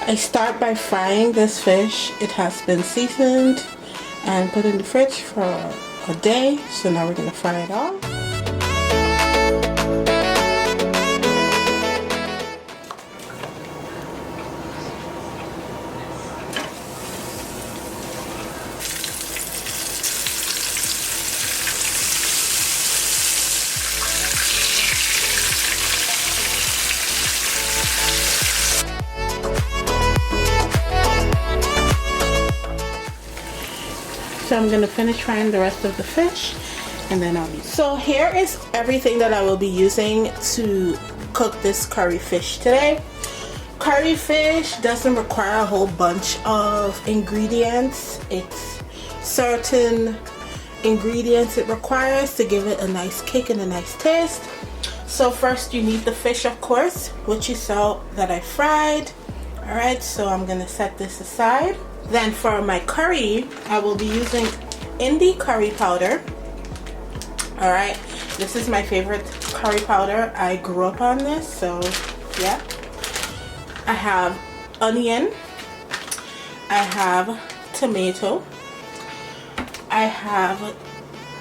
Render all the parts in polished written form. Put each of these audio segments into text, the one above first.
I start by frying this fish. It has been seasoned and put in the fridge for a day. So now we're gonna fry it off. So I'm gonna finish frying the rest of the fish and then I'll be. So here is everything that I will be using to cook this curry fish today. Curry fish doesn't require a whole bunch of ingredients. It's certain ingredients it requires to give it a nice kick and a nice taste. So first you need the fish, of course, which you saw that I fried. Alright, so I'm gonna set this aside. Then for my curry, I will be using Indi curry powder. Alright, this is my favorite curry powder. I grew up on this, so yeah. I have onion. I have tomato. I have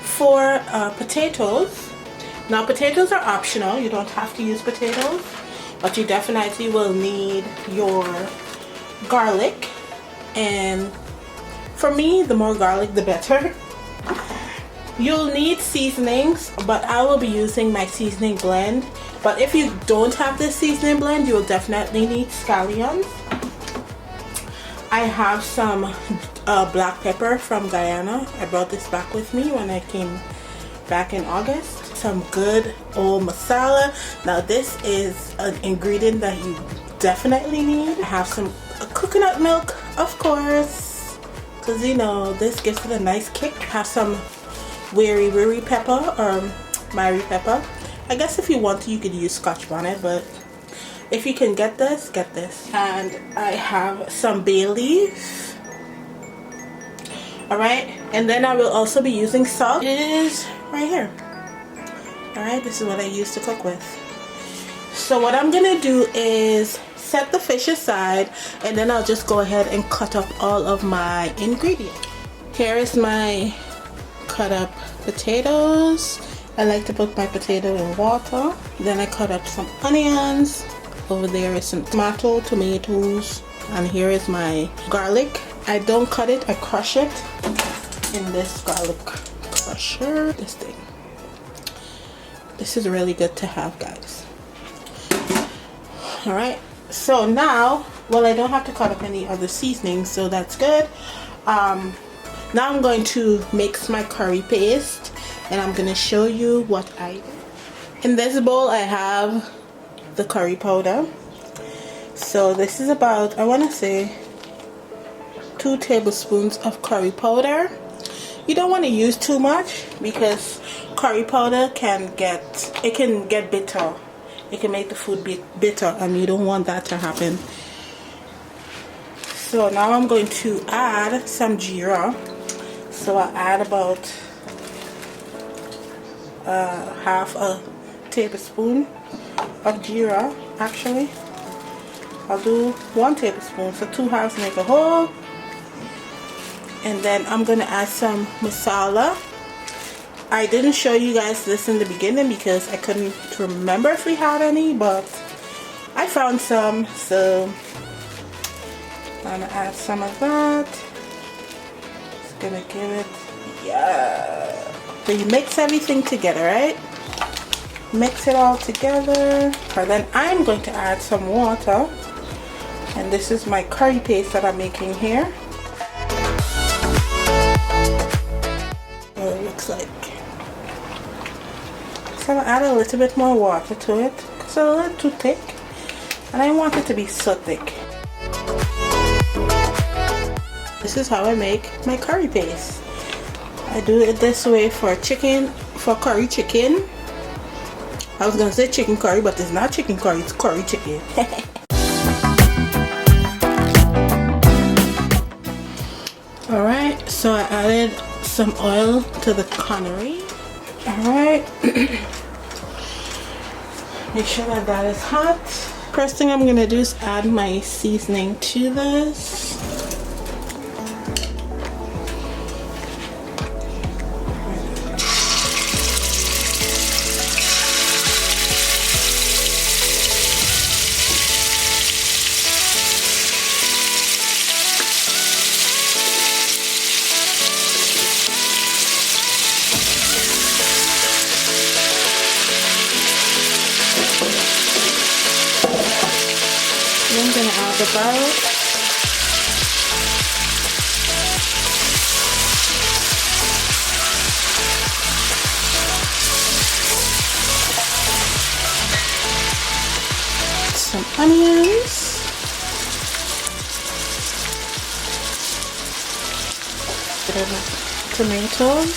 4 potatoes. Now potatoes are optional. You don't have to use potatoes, but you definitely will need your garlic. And for me, the more garlic the better. You'll need seasonings, but I will be using my seasoning blend. But if you don't have this seasoning blend, you will definitely need scallions. I have some black pepper from Guyana. I brought this back with me when I came back in August. Some good old masala. Now this is an ingredient that you definitely need. I have some coconut milk, of course, because you know this gives it a nice kick. Have some wiri pepper or Mari pepper. I guess if you want to, you could use Scotch bonnet, but if you can get this, get this. And I have some bay leaf. Alright, and then I will also be using salt. It is right here. Alright, this is what I use to cook with. So what I'm gonna do is set the fish aside, and then I'll just go ahead and cut up all of my ingredients. Here is my cut up potatoes. I like to put my potato in water. Then I cut up some onions. Over there is some tomatoes, and here is my garlic. I don't cut it, I crush it in this garlic crusher. This thing. This is really good to have, guys. Alright. So now, well, I don't have to cut up any other seasonings, so that's good. Now I'm going to mix my curry paste, and I'm going to show you what I do. In this bowl I have the curry powder. So this is about, I want to say, 2 tablespoons of curry powder. You don't want to use too much because curry powder can get bitter. It can make the food bitter, and you don't want that to happen. So now I'm going to add some geera. So I'll add about half a tablespoon of geera. Actually, I'll do 1 tablespoon, so 2 halves make a whole. And then I'm going to add some masala. I didn't show you guys this in the beginning because I couldn't remember if we had any, but I found some, so I'm gonna add some of that. Just gonna give it, yeah. So you mix everything together, right? Mix it all together, and then I'm going to add some water, and this is my curry paste that I'm making here. What it looks like. So I'm going to add a little bit more water to it because it's a little too thick, and I want it to be so thick. This is how I make my curry paste. I do it this way for chicken, for curry chicken. I was going to say chicken curry, but it's not chicken curry, it's curry chicken. Alright, so I added some oil to the cannery. Alright. Make sure that that is hot. First thing I'm gonna do is add my seasoning to this. I'm gonna add the garlic. Some onions. Bit of tomatoes.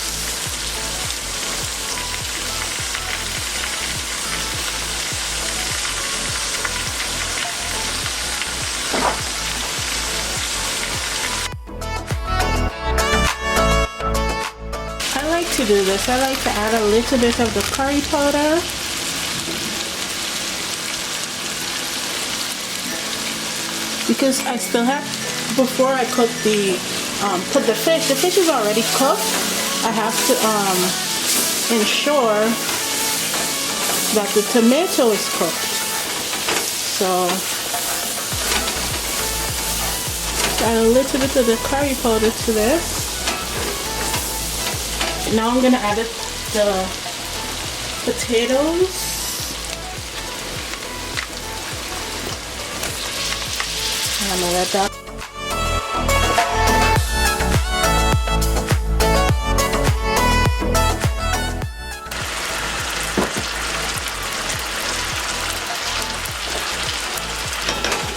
To do this, I like to add a little bit of the curry powder, because I still have, before I cook put the fish is already cooked. I have to ensure that the tomato is cooked. So add a little bit of the curry powder to this. Now I'm gonna add the potatoes. And I'm gonna let that.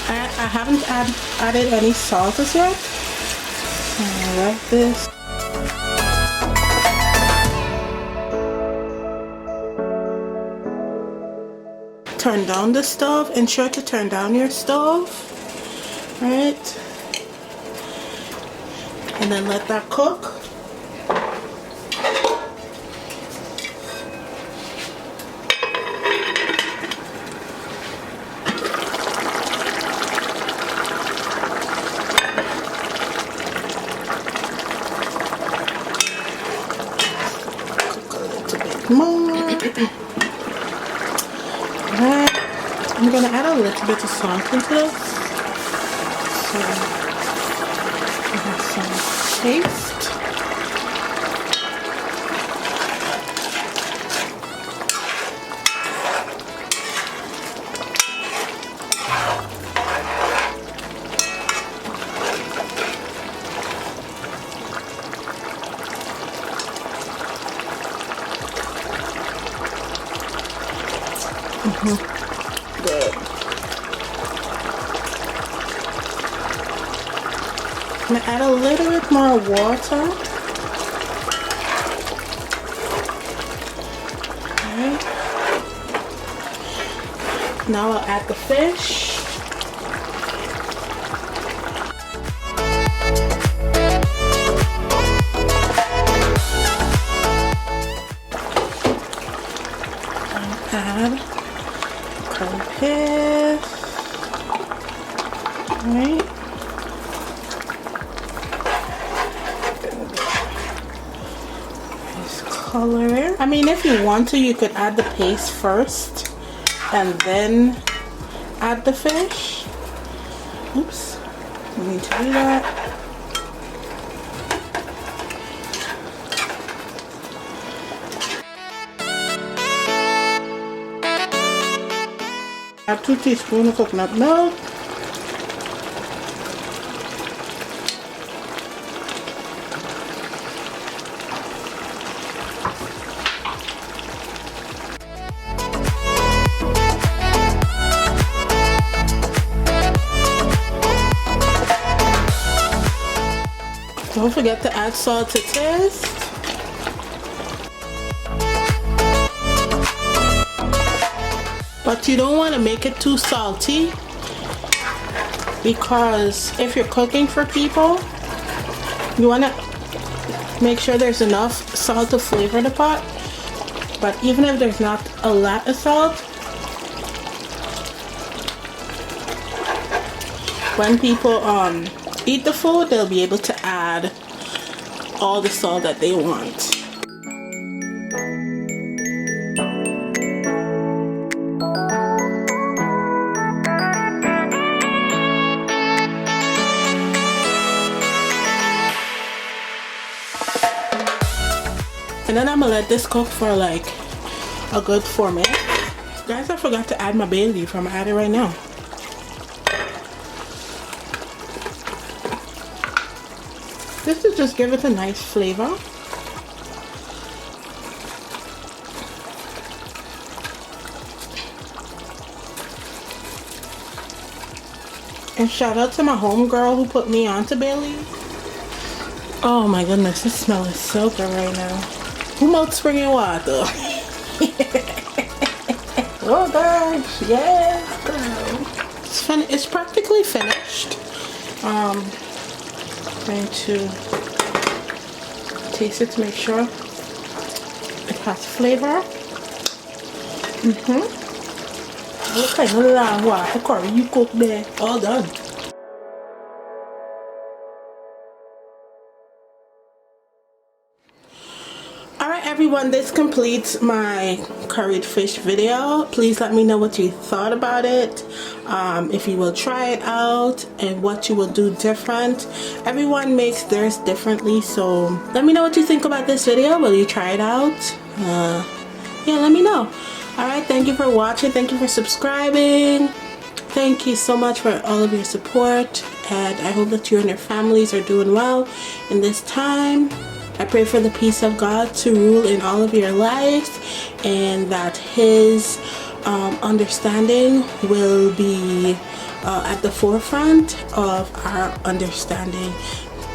I haven't added any salt as yet. I like this. Turn down the stove. Ensure to turn down your stove, right? And then let that cook. Cook a little bit more. I'm going to add a little bit of salt into this, so I have some taste. Good. I'm going to add a little bit more water. Okay. Now I'll add the fish. Add curried fish, right? Nice color. I mean, if you want to, you could add the paste first and then add the fish. Oops, I need to do that. Add 2 teaspoons of coconut milk. Don't forget to add salt to taste. But you don't want to make it too salty, because if you're cooking for people, you want to make sure there's enough salt to flavor the pot. But even if there's not a lot of salt, when people eat the food, they'll be able to add all the salt that they want. And then I'm gonna let this cook for like a good 4 minutes. Guys, I forgot to add my bay leaf. I'm gonna add it right now. This will just give it a nice flavor. And shout out to my homegirl who put me onto bay leaf. Oh my goodness, this smell is so good right now. Who melts springing water? Oh gosh, yes, girl. It's practically finished. Going to taste it to make sure it has flavor. Look like a long water curry you cook there. All done. Alright everyone, this completes my curried fish video. Please let me know what you thought about it, if you will try it out, and what you will do different. Everyone makes theirs differently, so let me know what you think about this video. Will you try it out? Yeah, let me know. Alright, thank you for watching. Thank you for subscribing. Thank you so much for all of your support, and I hope that you and your families are doing well in this time. I pray for the peace of God to rule in all of your lives, and that His understanding will be at the forefront of our understanding.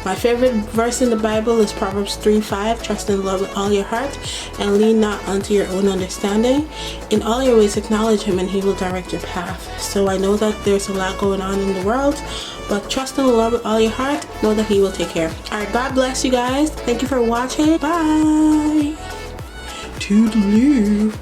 My favorite verse in the Bible is Proverbs 3:5. Trust in the Lord with all your heart and lean not unto your own understanding. In all your ways acknowledge Him and He will direct your path. So I know that there's a lot going on in the world, but trust in the Lord with all your heart. Know that He will take care. Alright, God bless you guys. Thank you for watching. Bye. Toodaloo.